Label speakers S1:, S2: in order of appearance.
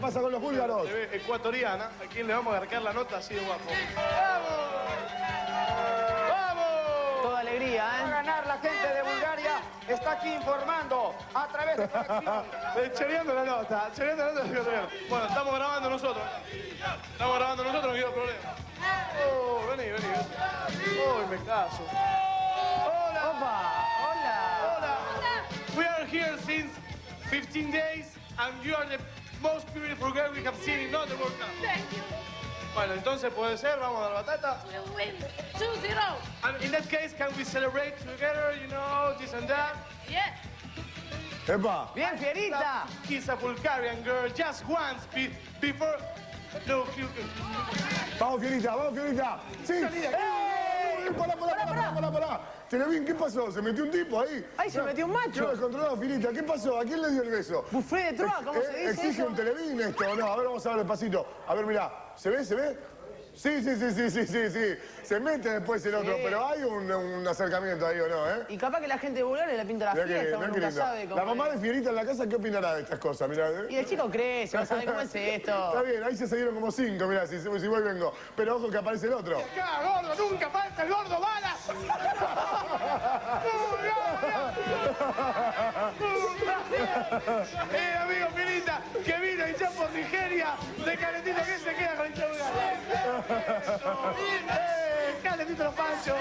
S1: pasa con los búlgaros?
S2: Se ve ecuatoriana. ¿A quién le vamos a agarcar la nota así de guapo?
S3: Toda alegría,
S4: Va a ganar la gente de Bulgaria. Está aquí informando a través de conexión.
S2: Choreando la nota, choreando la nota. Bueno, estamos grabando nosotros. Estamos grabando nosotros, no quiero problema. Oh, vení. Oh, me caso. Hola.
S3: Opa, hola.
S2: Hola. We are here since 15 days and you are the most beautiful girl we have seen in all the World Cup.
S5: Thank you.
S2: Bueno, entonces puede ser, vamos a la batata.
S5: We'll win 2-0.
S2: And in that case, can we celebrate together, you know, this and that?
S5: Yeah.
S1: ¡Epa!
S3: Bien, Fierita.
S2: He's a Bulgarian girl just once before... No,
S1: Vamos, Fierita, vamos, Fierita. Sí. Pará. Televín, ¿qué pasó? ¿Se metió un tipo ahí?
S3: Ay, se metió un macho.
S1: Quedó descontrolado, Fierita. ¿Qué pasó? ¿A quién le dio el beso?
S3: Buffet de Troa, ¿cómo se dice
S1: ¿Exige
S3: eso?
S1: un Televín esto? No, a ver, vamos a ver despacito. A ver, mirá. ¿Se ve? Sí. Se mete después el otro,
S3: Sí.
S1: pero hay un acercamiento ahí, ¿o no, eh?
S3: Y capaz que la gente de Bulgaria le pinta la
S1: Mirá
S3: fiesta, uno
S1: qué
S3: nunca
S1: lindo.
S3: sabe cómo
S1: La mamá
S3: es.
S1: de Fierita en la casa, ¿qué opinará de estas cosas? Mirá,
S3: Y el chico crece, va a saber cómo es esto.
S1: Está bien, ahí se dieron como 5, mirá, si voy y vengo. Pero ojo que aparece el otro.
S2: ¡Acá, gordo! ¡Nunca falta el gordo balas! Amigo Pirita, que vino hinchado por Nigeria, de calentito que se queda con hinchado. Calentito los panchos.